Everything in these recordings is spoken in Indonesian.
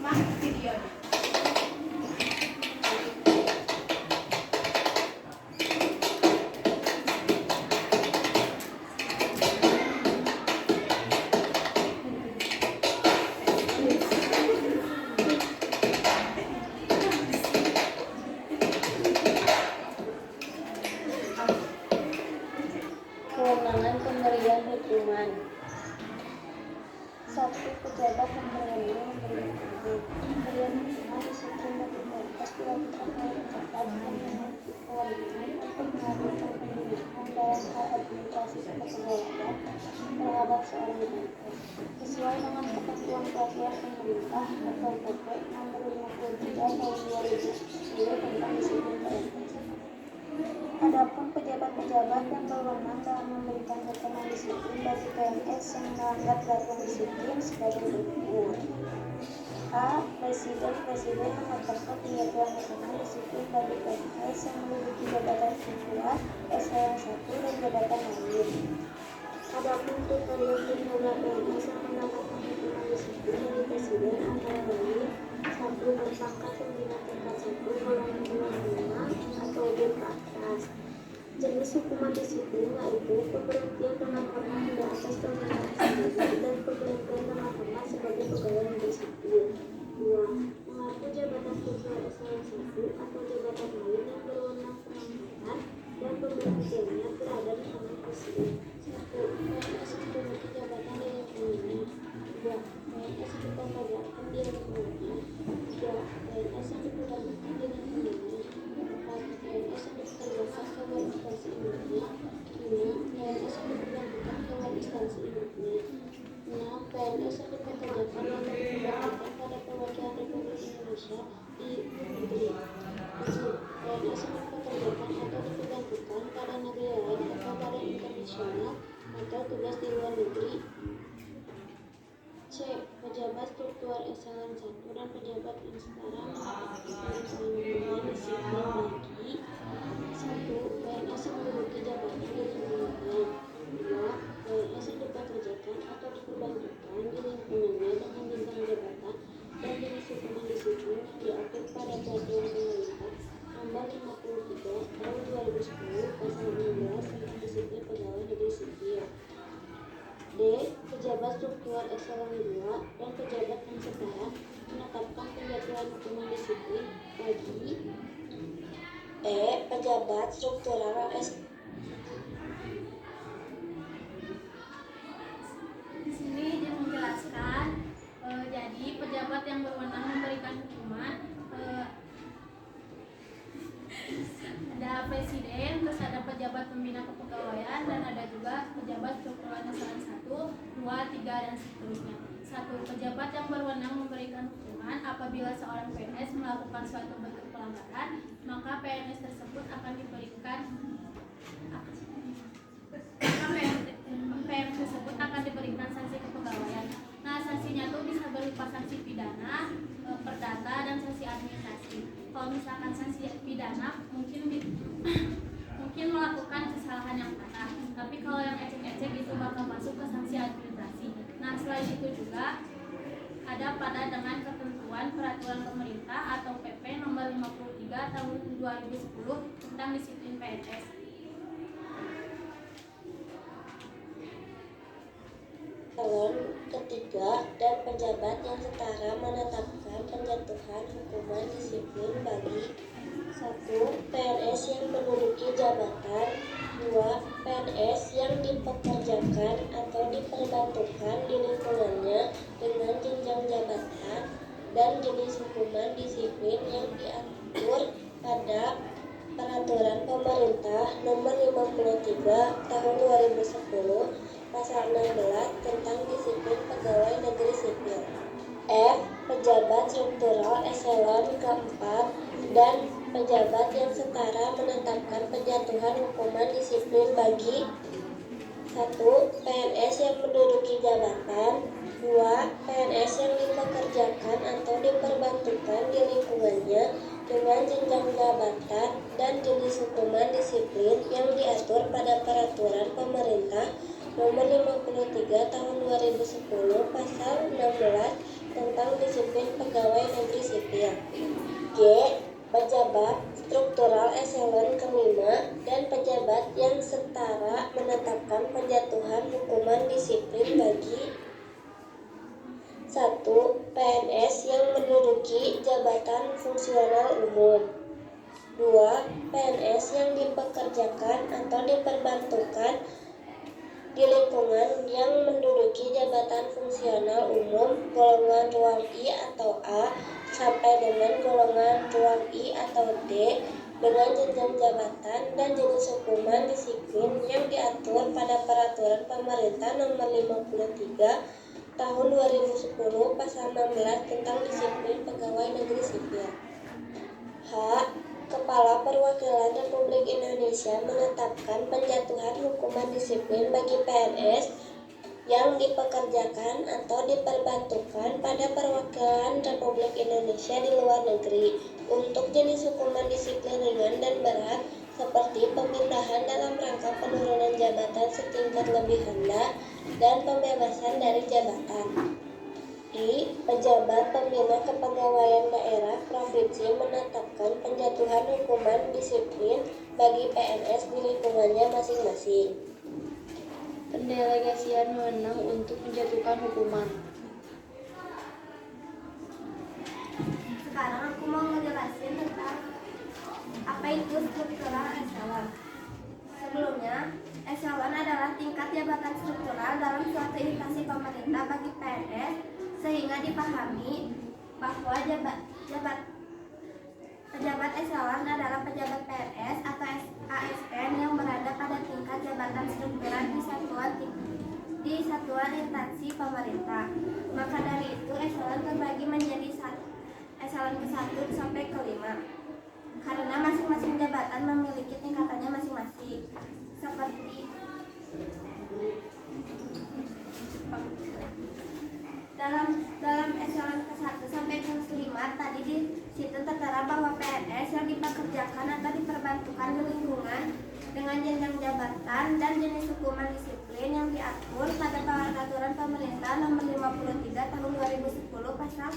simak videonya. Kewenangan pemberian hukuman. 1. Pejabat yang berwenang memberikan hukuman. Pemberian hukuman disiplin bagi PNS dilakukan oleh pejabat yang memiliki kewenangan untuk melakukan pembinaan dalam hal administrasi kepegawaian terhadap seorang PNS sesuai dengan ketentuan peraturan pemerintah atau PP Nomor 53 Tahun 2010 tentang disiplin PNS. Adapun pejabat-pejabat yang berwenang dalam memberikan hukuman disiplin bagi PNS yang melanggar peraturan disiplin sebagai berikut. A. Presiden menetapkan penyatuan hukuman disiplin bagi PNS yang menduduki jabatan struktural eselon 1 dan jabatan lain. Adapun kriteria PNS yang mendapatkan hukuman disiplin dari Presiden antara lain: 1. Berpangkat pembina tingkat 1 golongan 5 atau lebih ke atas. Jenis hukuman disiplin yaitu pemberhentian dengan hormat tidak atas permintaan sendiri dan pemberhentian dengan hormat sebagai pegawai negeri sipil. 2. Mengaku jabatan struktural eselon 1 atau jabatan lain yang berwenang pengangkatan dan pemberhentiannya berada di tangan Presiden. 1. PNS yang menduduki jabatan di lingkungannya. 2. PNS yang dipekerjakan di lingkungannya. 3. PNS yang dipekerjakan di lingkungannya. 4. PNS yang dipekerjakan ke instansi induknya. 5. PNS yang dipekerjakan ke instansi induknya. 6. PNS yang dipekerjakan atau dipekerjakan pada perwakilan Republik Indonesia di negeri. 7. PNS yang dipekerjakan atau dipegantikan pada negeri lain atau badan internasional atau tugas di luar negeri. C. Pejabat struktural eselon 1 dan pejabat yang setara mendapatkan hukuman disiplin bagi 1. PNS yang menduduki jabatan di lingkungannya. 2. PNS yang dipekerjakan atau diperbantukan di lingkungannya dengan jenjang jabatan dan jenis hukuman disiplin yang diatur pada peraturan pemerintah Nomor 53 Tahun 2010 Pasal 16 tentang disiplin pegawai negeri sipil. D. Pejabat struktural eselon 2 dan pejabat yang setara menetapkan penjatuhan hukuman disiplin bagi E. Pejabat struktural Di sini dia menjelaskan jadi pejabat yang berwenang memberikan hukuman ada presiden, terus ada pejabat pembina kepegawaian, dan ada juga pejabat struktural eselon 1, 2, 3, dan seterusnya. 1. Pejabat yang berwenang memberikan hukuman apabila seorang PNS melakukan suatu bentuk pelanggaran, maka PNS tersebut akan diberikan sanksi kepegawaian. Nah, sanksinya tuh bisa berupa sanksi pidana, perdata, dan sanksi administrasi. Kalau misalkan sanksi pidana mungkin melakukan kesalahan yang parah, tapi kalau yang ecek-ecek itu bakal masuk ke sanksi administrasi. Nah, selain itu juga ada pada dengan ketentuan peraturan pemerintah atau PP Nomor 53 Tahun 2010 tentang disiplin PNS. Calon ketiga dan pejabat yang setara menetapkan penjatuhan hukuman disiplin bagi 1. PNS yang menduduki jabatan. 2. PNS yang dipekerjakan atau diperbantukan di lingkungannya dengan jenjang jabatan dan jenis hukuman disiplin yang diatur pada peraturan pemerintah Nomor 53 Tahun 2010 Pasal 16 tentang disiplin pegawai negeri sipil. F. Pejabat struktural eselon keempat dan pejabat yang setara menetapkan penjatuhan hukuman disiplin bagi 1. PNS yang menduduki jabatan. 2. PNS yang dipekerjakan atau diperbantukan di lingkungannya dengan jenjang jabatan dan jenis hukuman disiplin yang diatur pada peraturan pemerintah Nomor 53 Tahun 2010 Pasal 16 tentang disiplin pegawai negeri sipil. G. Pejabat struktural eselon kelima dan pejabat yang setara menetapkan penjatuhan hukuman disiplin bagi 1. PNS yang menduduki jabatan fungsional umum. 2. PNS yang dipekerjakan atau diperbantukan di lingkungan yang menduduki jabatan fungsional umum golongan ruang I atau A sampai dengan golongan ruang I atau D dengan jenjang jabatan dan jenis hukuman disiplin yang diatur pada Peraturan Pemerintah Nomor 53 Tahun 2010 Pasal 16 tentang Disiplin Pegawai Negeri Sipil. H. Kepala Perwakilan Republik Indonesia menetapkan penjatuhan hukuman disiplin bagi PNS yang dipekerjakan atau diperbantukan pada perwakilan Republik Indonesia di luar negeri untuk jenis hukuman disiplin ringan dan berat seperti pemindahan dalam rangka penurunan jabatan setingkat lebih rendah dan pembebasan dari jabatan. I. Pejabat Pembina Kepegawaian Daerah Provinsi menetapkan penjatuhan hukuman disiplin bagi PNS di lingkungannya masing-masing. Pendelegasian wewenang untuk menjatuhkan hukuman. Sekarang aku mau ngejelasin tentang apa itu struktural eselon. Sebelumnya, eselon adalah tingkat jabatan struktural dalam suatu instansi pemerintah bagi PNS, sehingga dipahami bahwa pejabat eselon adalah pejabat PNS atau ASN yang berada pada tingkat jabatan struktural di satuan instansi pemerintah. Maka dari itu eselon terbagi menjadi eselon ke-1 sampai ke-5 karena masing-masing jabatan memiliki tingkatannya masing-masing. Seperti dalam eselon ke-1 sampai ke-5 tadi di situ tertera bahwa PNS yang dipekerjakan atau diperbantukan di lingkungan dengan jenjang jabatan dan jenis hukuman disiplin yang diatur pada Peraturan Pemerintah Nomor 53 Tahun 2010 Pasal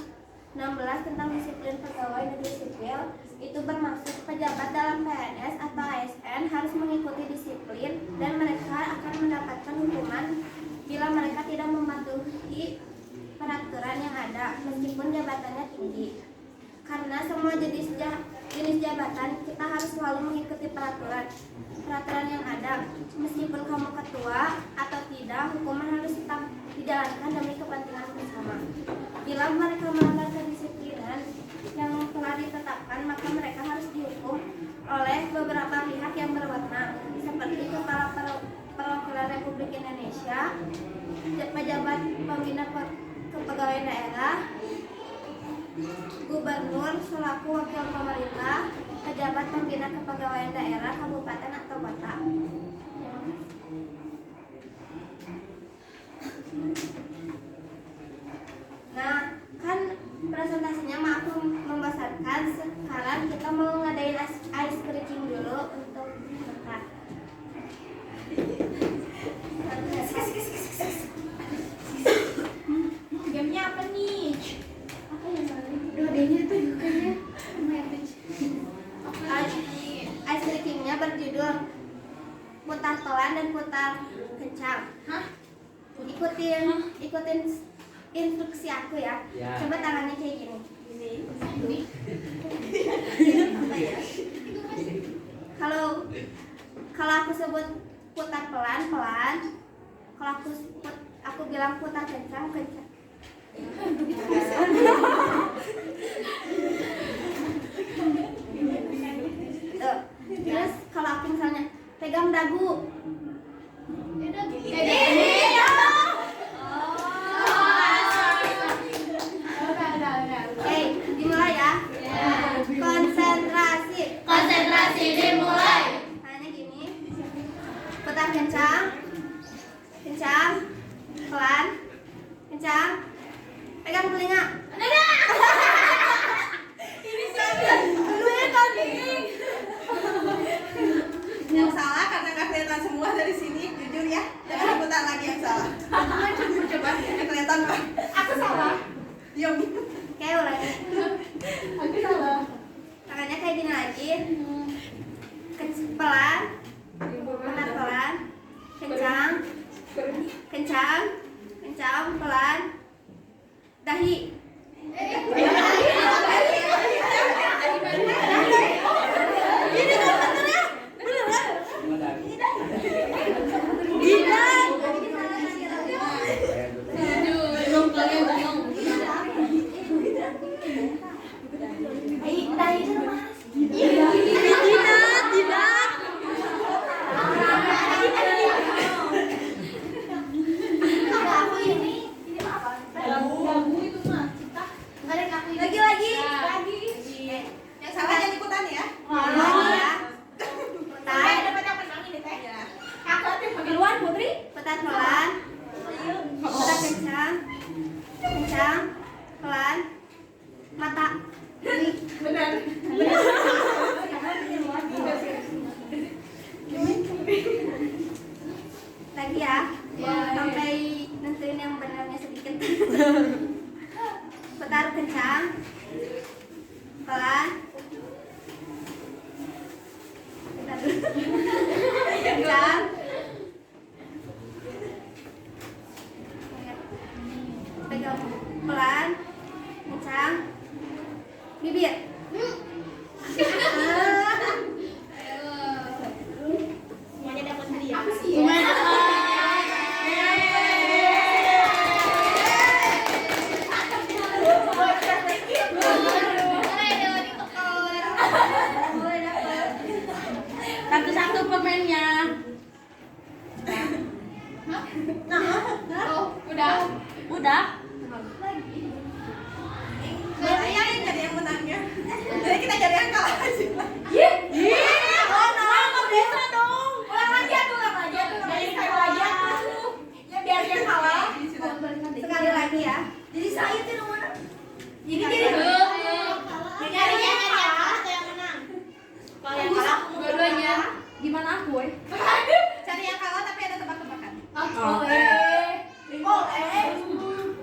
16 tentang Disiplin Pegawai Negeri Sipil. Itu bermaksud pejabat dalam PNS atau ASN harus mengikuti disiplin dan mereka akan mendapatkan hukuman bila mereka tidak mematuhi peraturan yang ada meskipun jabatannya tinggi. Karena semua jenis jabatan kita harus selalu mengikuti peraturan yang ada. Meskipun kamu ketua atau tidak, hukuman harus tetap dijalankan demi kepentingan bersama. Bila mereka melanggar kedisiplinan yang telah ditetapkan, maka mereka harus dihukum oleh beberapa pihak yang berwenang, seperti Kepala Perwakilan Republik Indonesia, pejabat pembina kepegawaian daerah, gubernur selaku wakil pemerintah, pejabat pembina kepegawaian daerah, kabupaten atau kota. Nah, kan presentasinya mau aku membesarkan. Sekarang kita mau ngadain ice breaking dulu untuk mereka. Gamenya apa nih? Apa yang paling? Dua-duanya tuh bukannya lumayan Ice breakingnya berjudul putar pelan dan putar kencang. Hah? Ikutin instruksi aku ya. Coba tangannya kayak gini. Ini. Apa ya? Kalau aku sebut putar pelan. Kalau aku bilang putar kencang. Terus kalau aku misalnya pegang dagu. Oke, dimulai ya. Konsentrasi dimulai. Hanya gini. Putar kencang, pelan, kencang. Pegang telinga. Kayak ulangi. Aku salah. Tangannya kayak gini lagi. Pelan. Putar pelan. Kencang. Kencang. Kencang pelan. Dahi. Lagi. Yang salah jangan ikutan ya. Lagi ya. Sampai Putar. dapat yang menang ini teh. Ya. Duluan Putri. Putar pelan. Putar kencang. Kencang. Pelan. Mata. Benar. Lagi ya. Ya. Sampai nentuin yang benarnya sedikit. Putar kencang. Pelan. Putar dulu. Kencang. Pegang pelan. Kencang. Bibir. Semuanya dapat hadiah. Satu-satu pemainnya. Oh, udah. Udah. Saya yang jadi yang menangnya. Jadi kita jadi yang kalah aja. Oh, nggak bisa dong. Ulang lagi atuh, ulang lagi atuh. Dari sekali lagi atuh. Ya biar yang kalah. Sekali lagi ya. Jadi saya tuh yang mana? Jadi Nyari yang kalah atau yang menang? Kalau yang kalah dua-duanya. Gimana aku, eh? cari yang kalah tapi ada tebak-tebakan. Aku,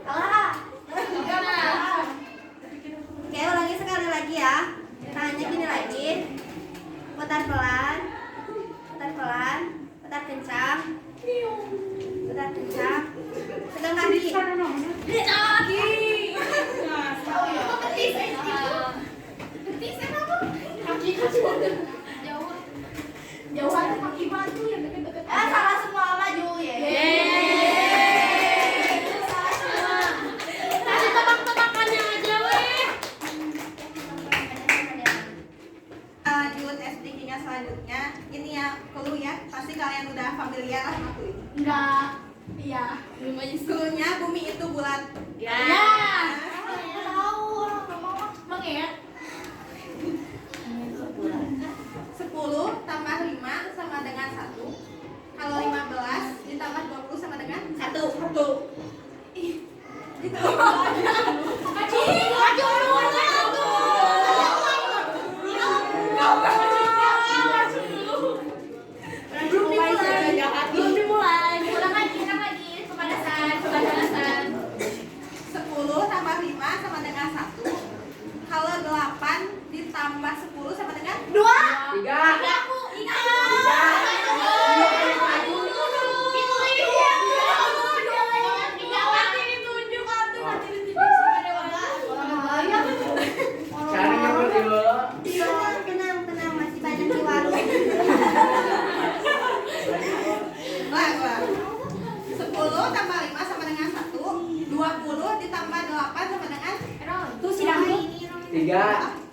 Kalah. Oke, ulangi sekali lagi ya. Tangannya gini lagi. Putar pelan. Putar pelan. Putar kencang. Putar kencang. Pegang kaki. Jauhan kaki batu yang deket-deket. Salah semua maju ya. Kasih tebak-tebakannya aja, weh. Lanjut SDG-nya selanjutnya. Ini ya clue ya. Pasti kalian udah familiar lah sama clue ini. Enggak. Iya. Belum aja. Clue-nya bumi itu bulat. Ya. Tahu. Emang ya? 10 tambah 5 sama dengan 1. Kalau 15 ditambah 20 sama dengan 1. Itu. Belum dimulai. Ulang lagi kepanasan. 10 tambah 5 sama dengan 1. Kalau 8 ditambah 10 sama dengan 2. 3. Tenang, masih banyak di warung. Wah. 10 tambah 5 sama dengan 1. 20 ditambah 8 sama dengan Tuh si Dangdut. 3.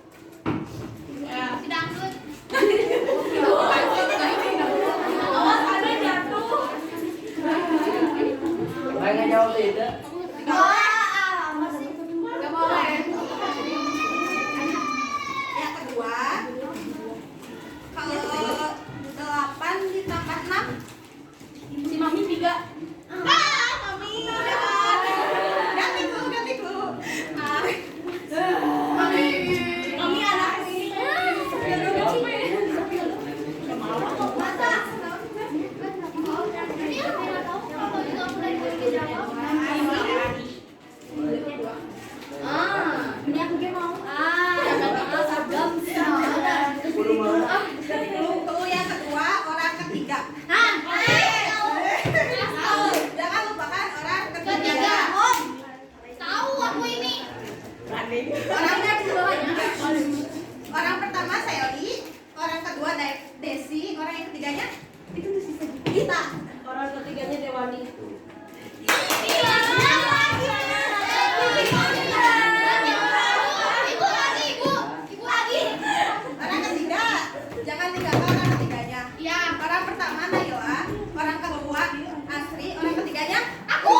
awas ada jatuh. Baik ngejawab tidak? Masih. Gak boleh. Yang kedua, kalau 8 ditambah 6. Si Mami 3. Mami. Ganti clue. Mami. Orangnya orang pertama Selly, orang kedua Desi, orang yang ketiganya itu tuh sisa kita. Orang ketiganya Dewani. Orang ketiga, jangan tinggalkan orang ketiganya. Ya. Orang pertama Naila, orang kedua Asri, orang ketiganya aku.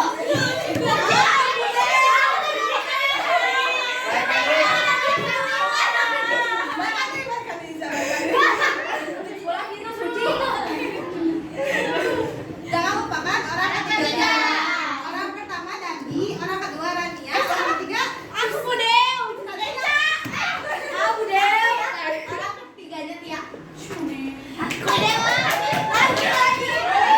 Jangan lupakan orang ketiga. Orang pertama Dandi, orang kedua Rania, orang ketiga aku Budel. Aku Budel. Orang ketiganya Tia. Aku Budel. Lagi. Ganti lagi.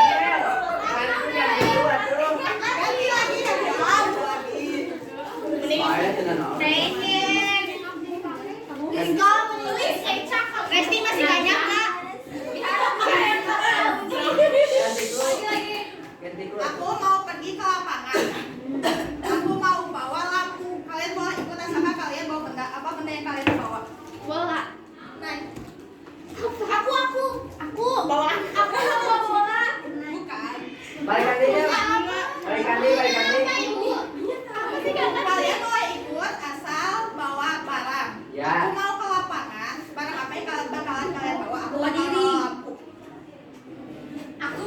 Saya tenang. Resti masih banyak kak. Aku mau pergi ke lapangan. Aku mau bawa lampu. Kalian boleh ikut sama kalian bawa benda apa benda yang kalian bawa. Bola. Nah, Aku bawa bola. bukan. Balik ganti. Kalian boleh ikut asal bawa barang. Ya. Aku mau ke lapangan. Barang apa yang bakalan kalian bawa? Aku Bawa bakal diri. lampu. Aku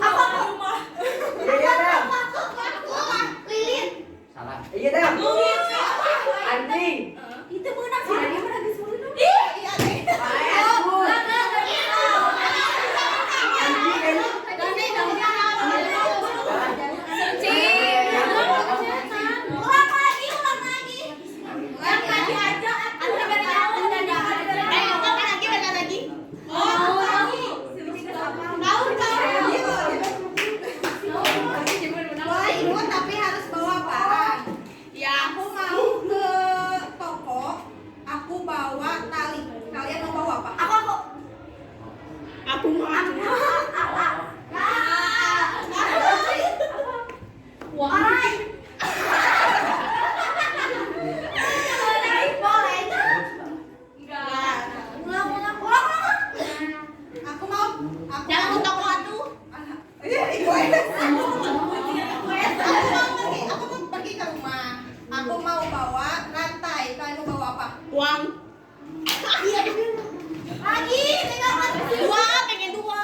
Iya dah. Lilin. Salah. Iya dah. Anjing. Itu menang sih, dia menang di sebelum. Iya deh. Boleh ikut tapi harus bawa barang. Ya, aku mau ke toko. Aku bawa tali. Kalian mau bawa apa? Aku mau. Aku mau. Jangan ke toko atuh. Iya, aku mau pergi ke rumah. Aku mau bawa rantai. Kalian mau bawa apa? Uang. Lagi, dua, pengen dua.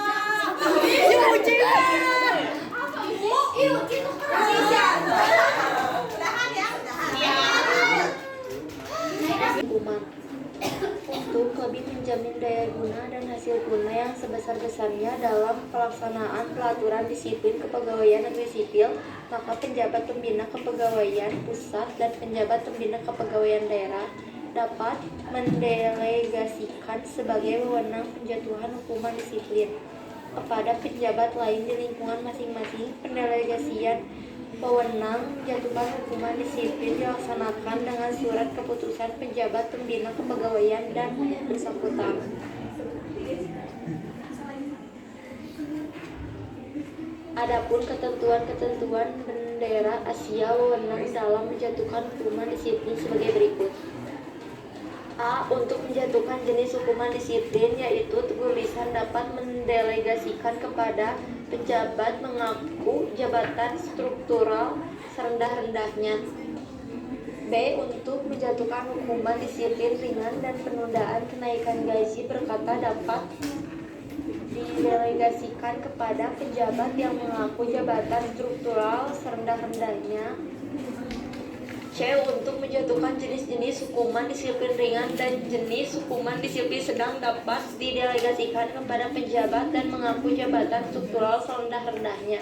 Udahan ya, udahan. Hukuman untuk lebih menjamin daya guna dan hasil guna yang sebesar-besarnya dalam pelaksanaan pelaturan disiplin kepegawaian negeri sipil, maka penjabat pembina kepegawaian pusat dan penjabat pembina kepegawaian daerah dapat mendelegasikan sebagai wewenang penjatuhan hukuman disiplin kepada penjabat lain di lingkungan masing-masing. Pendelegasian wewenang menjatuhkan hukuman disiplin dilaksanakan dengan surat keputusan penjabat pembina kepegawaian dan bersangkutan. Adapun ketentuan-ketentuan bendera Asia wewenang dalam menjatuhkan hukuman disiplin sebagai berikut. A. Untuk menjatuhkan jenis hukuman disiplin, yaitu Teguh Lisan dapat mendelegasikan kepada pejabat mengaku jabatan struktural serendah-rendahnya. B. Untuk menjatuhkan hukuman disiplin ringan dan penundaan kenaikan gaji berkata dapat didelegasikan kepada pejabat yang mengaku jabatan struktural serendah-rendahnya. C. Untuk menjatuhkan jenis-jenis hukuman disiplin ringan dan jenis hukuman disiplin sedang dapat didelegasikan kepada pejabat dan mengaku jabatan struktural serendah-rendahnya.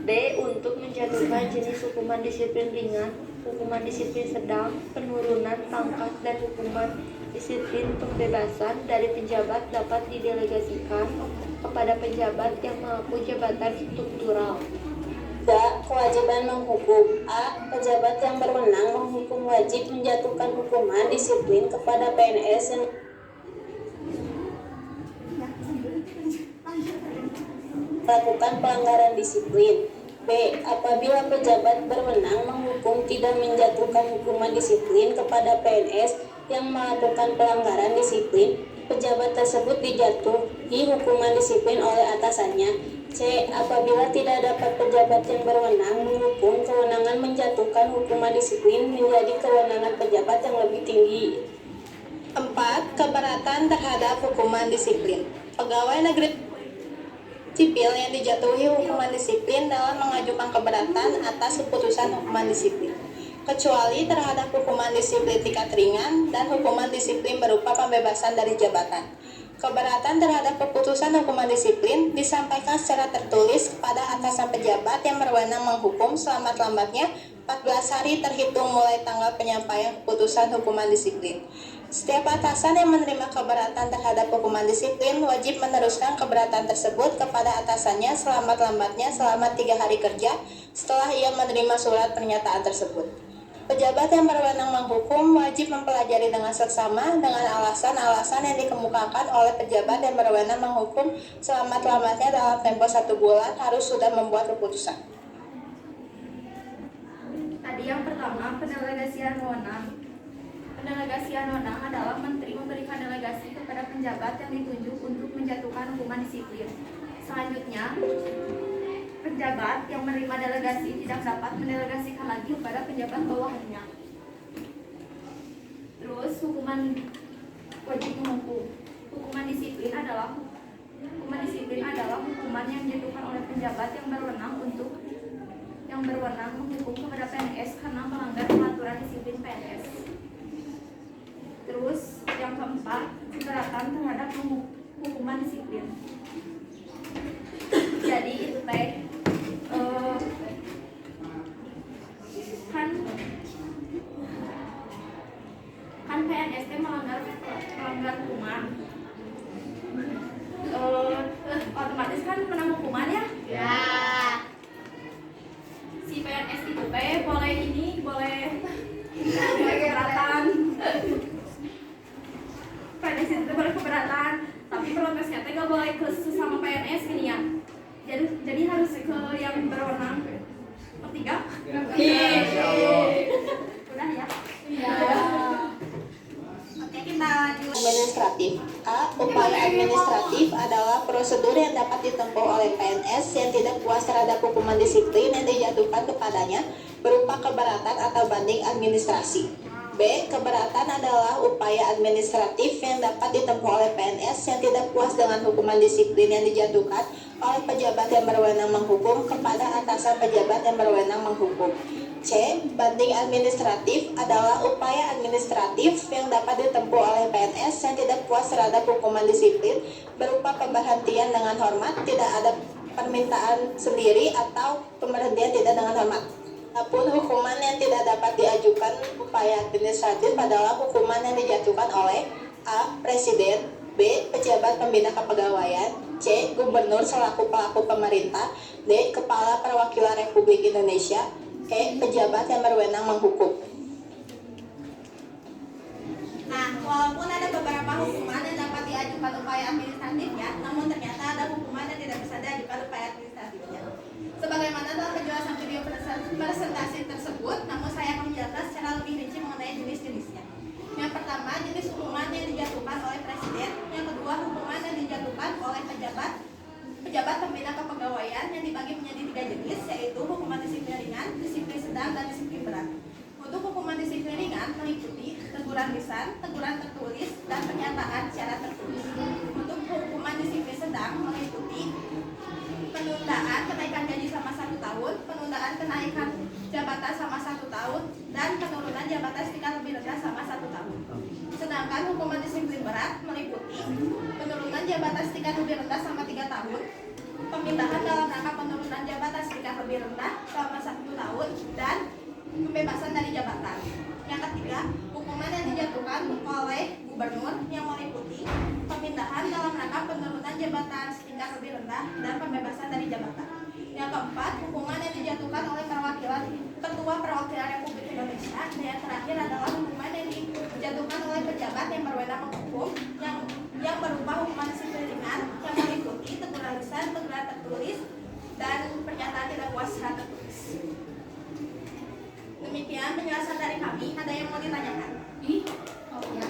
D. Untuk menjatuhkan jenis hukuman disiplin ringan, hukuman disiplin sedang, penurunan pangkat dan hukuman disiplin pembebasan dari pejabat dapat didelegasikan kepada pejabat yang mengaku jabatan struktural. Kewajiban menghukum. A. Pejabat yang berwenang menghukum wajib menjatuhkan hukuman disiplin kepada PNS yang melakukan pelanggaran disiplin. B. Apabila pejabat berwenang menghukum tidak menjatuhkan hukuman disiplin kepada PNS yang melakukan pelanggaran disiplin, pejabat tersebut dijatuhi hukuman disiplin oleh atasannya. C. Apabila tidak dapat pejabat yang berwenang menghukum, kewenangan menjatuhkan hukuman disiplin menjadi kewenangan pejabat yang lebih tinggi. 4. Keberatan terhadap hukuman disiplin. Pegawai negeri sipil yang dijatuhi hukuman disiplin dalam mengajukan keberatan atas keputusan hukuman disiplin, kecuali terhadap hukuman disiplin tingkat ringan dan hukuman disiplin berupa pembebasan dari jabatan. Keberatan terhadap keputusan hukuman disiplin disampaikan secara tertulis kepada atasan pejabat yang berwenang menghukum selamat-lambatnya 14 hari terhitung mulai tanggal penyampaian keputusan hukuman disiplin. Setiap atasan yang menerima keberatan terhadap hukuman disiplin wajib meneruskan keberatan tersebut kepada atasannya selamat-lambatnya selama 3 hari kerja setelah ia menerima surat pernyataan tersebut. Pejabat yang berwenang menghukum wajib mempelajari dengan seksama dengan alasan-alasan yang dikemukakan oleh pejabat yang berwenang menghukum selamat-lambatnya dalam tempo 1 bulan harus sudah membuat keputusan. Tadi yang pertama, pendelegasian wewenang. Pendelegasian wewenang adalah menteri memberikan delegasi kepada penjabat yang ditunjuk untuk menjatuhkan hukuman disiplin. Selanjutnya, penjabat yang menerima delegasi tidak dapat mendelegasikan lagi kepada penjabat bawahannya. Terus hukuman wajib menghukum. Hukuman disiplin adalah hukuman yang dijatuhkan oleh penjabat yang berwenang menghukum kepada PNS karena melanggar peraturan disiplin PNS. Terus yang keempat, keberatan terhadap hukuman disiplin. Jadi itu teh kan PNS melanggar hukuman, otomatis kan menang hukuman ya. Si PNS itu boleh keberatan. PNS itu boleh keberatan, tapi protesnya teh gak boleh ke sesama PNS gini ya. Jadi harus ke yang berwenang. Ngerti gak? Udah ya? Iya. Oke, kita lanjut. Administratif. A. Upaya administratif adalah prosedur yang dapat ditempuh oleh PNS yang tidak puas terhadap hukuman disiplin yang dijatuhkan kepadanya berupa keberatan atau banding administrasi. B. Keberatan adalah upaya administratif yang dapat ditempuh oleh PNS yang tidak puas dengan hukuman disiplin yang dijatuhkan oleh pejabat yang berwenang menghukum kepada atasan pejabat yang berwenang menghukum. C. Banding administratif adalah upaya administratif yang dapat ditempuh oleh PNS yang tidak puas terhadap hukuman disiplin berupa pemberhentian dengan hormat, tidak ada permintaan sendiri atau pemberhentian tidak dengan hormat. Adapun hukuman yang tidak dapat diajukan upaya administratif adalah hukuman yang dijatuhkan oleh A. Presiden, B. Pejabat pembina kepegawaian, C. Gubernur selaku pelaku pemerintah, D. Kepala Perwakilan Republik Indonesia, E. Pejabat yang berwenang menghukum. Nah, walaupun ada beberapa hukuman yang dapat diajukan upaya administratifnya, namun ternyata ada hukuman yang tidak bisa diajukan upaya administratifnya. Sebagaimana dalam penjelasan video presentasi tersebut, namun saya akan menjelaskan secara lebih rinci mengenai jenis-jenisnya. Yang pertama, jenis hukuman yang dijatuhkan oleh presiden. Yang kedua, hukuman yang dijatuhkan oleh pejabat pembina kepegawaian yang dibagi menjadi 3 jenis, yaitu hukuman disiplin ringan, disiplin sedang, dan disiplin berat. Untuk hukuman disiplin ringan meliputi teguran lisan, teguran tertulis, dan pernyataan secara tertulis. Untuk hukuman disiplin sedang meliputi penundaan kenaikan gaji selama 1 tahun, penundaan kenaikan jabatan selama 1 tahun, dan penurunan jabatan setingkat lebih rendah selama 1 tahun. Sedangkan hukuman disiplin berat meliputi penurunan jabatan setingkat lebih rendah selama 3 tahun, pemindahan dalam rangka penurunan jabatan setingkat lebih rendah selama 1 tahun, dan pembebasan dari jabatan. Yang ketiga, hukuman yang dijatuhkan oleh gubernur yang meliputi pemindahan dalam rangka penurunan jabatan setingkat lebih rendah dan pembebasan dari jabatan. Yang keempat, hukuman yang dijatuhkan oleh Ketua Perwakilan Republik Indonesia. Dan yang terakhir adalah hukuman yang dijatuhkan oleh pejabat yang berwenang menghukum yang berupa hukuman disiplin ringan yang meliputi teguran lisan, teguran tertulis, dan pernyataan tidak kuasa tertulis. Demikian penjelasan dari kami. Ada yang mau ditanyakan? Oh ya.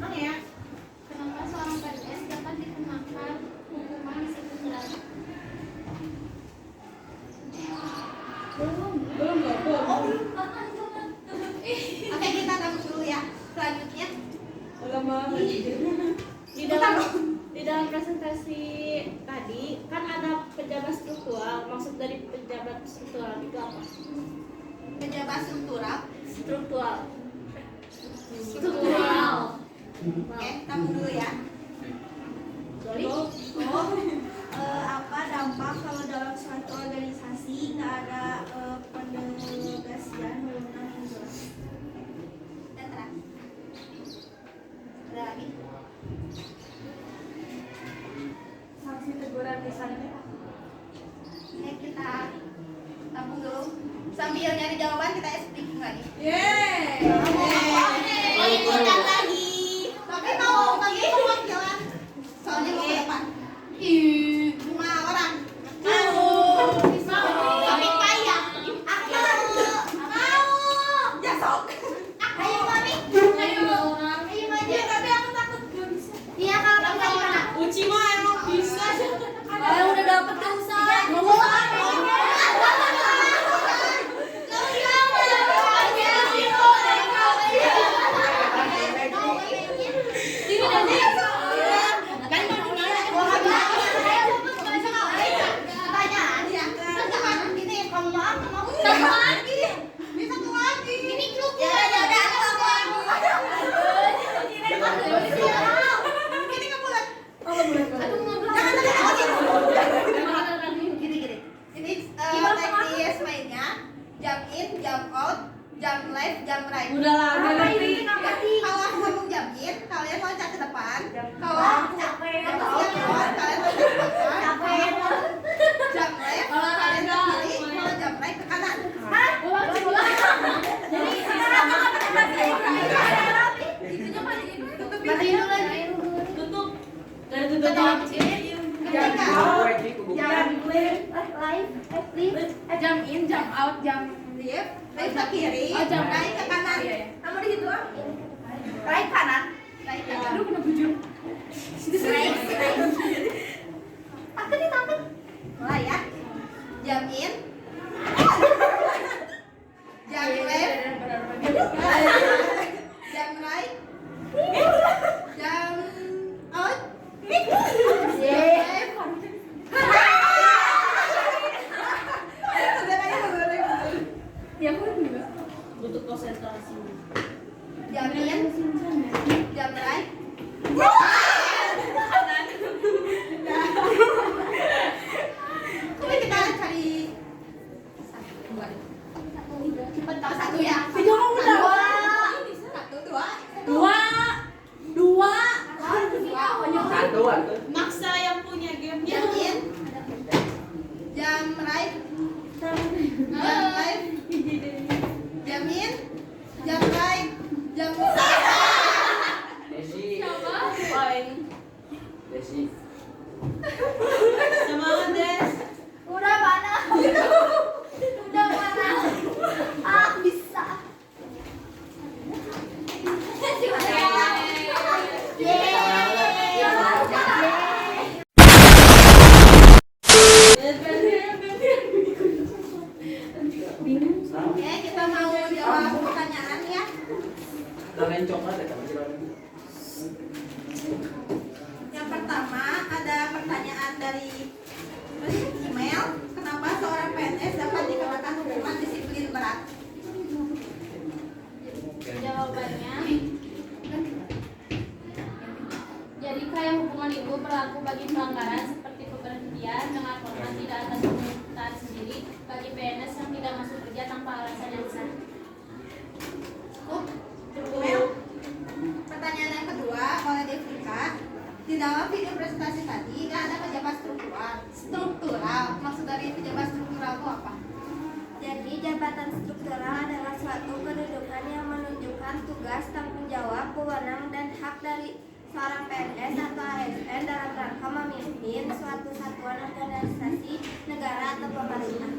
Pertanyaan. Kenapa seorang PNS dapat dikenakan hukuman disiplin? Oke, kita tahu dulu ya. Selanjutnya. Di dalam presentasi tadi kan ada pejabat struktural. Maksud dari pejabat struktural itu apa? Pejabat struktural. Struktural. Oke, tahu dulu ya. Apa dampak kalau dalam suatu organisasi nggak ada pendelegasian wewenang yang jelas? Dan terakhir, ada lagi? Sanksi teguran misalnya. Oke, kita tabung dulu. Sambil nyari jawaban kita speaking lagi. Yeay. Ikutan lagi. Tapi mau wakilan. Soalnya mau ke depan. Cuma orang. Tapi payah. Mau. Ya sok. Ayo mami. Ayo maju. Tapi aku takut gak bisa. Iya kalau kamu gimana? Uci mah emang bisa. Udah dapet kan usaha. Teknis mainnya jump in, jump out, jump left, jump right. Udah lah, Kalau aku ngomong jump in, kalian loncat ke depan. Kalau aku jump out, kalian loncat ke belakang. Jump left, kalian ke kiri. Kalau jump right ke kanan. Matiin dulu lagi. tutup. Dari tutup Ketika jump in, jump out, jump Left ke kiri, Oh, jump right ke kanan. Kamu di situ ah? Right kanan. Right kanan. aduh kena bujur. Right. Takut nih takut. Mulai ya. Jump in. Jump left. Jump right. Jump out. Ya aku juga. Butuh konsentrasi. Jump in. Jump right. Coba kita cari cepat tahu satu ya. Satu dua. Satu. Maksa yang punya game. Jump in. Jump right. Jump left. Jump in. Jump right. Jump left. Desi. Semangat Des. Udah mana? Udah mana? Ah bisa. Oke, kita mau jawab pertanyaan ya. Kalian coklat ya kamu sih. Yang pertama ada pertanyaan dari email. Kenapa seorang PNS dapat dikenakan hukuman disiplin berat? Jawabannya, jadi kayak hukuman itu berlaku bagi pelanggaran seperti pemberhentian dengan format tidak atas permintaan sendiri bagi PNS yang tidak masuk kerja tanpa alasan yang sah. Email. Pertanyaan yang kedua oleh Devika. Di dalam video presentasi tadi kan ada pejabat struktural. Maksud dari pejabat struktural itu apa? Jadi, jabatan struktural adalah suatu kedudukan yang menunjukkan tugas, tanggung jawab, wewenang, dan hak dari seorang PNS atau ASN dalam rangka memimpin suatu satuan organisasi, negara, atau pemerintah.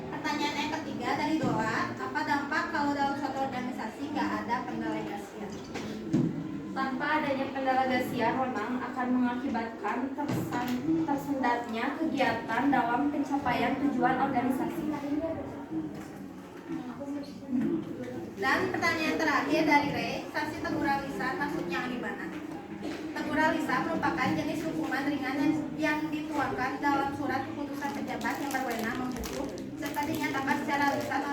Pertanyaan yang ketiga dari Doa, apa dampak kalau dalam suatu organisasi nggak ada pendelegasian? Tanpa adanya pendelegasian, wewenang akan mengakibatkan tersendatnya kegiatan dalam pencapaian tujuan organisasi. Dan pertanyaan terakhir dari Re, sanksi teguran lisan maksudnya gimana? Teguran lisan merupakan jenis hukuman ringan yang dituangkan dalam surat keputusan pejabat yang berwenang menghukum serta dinyatakan secara lisan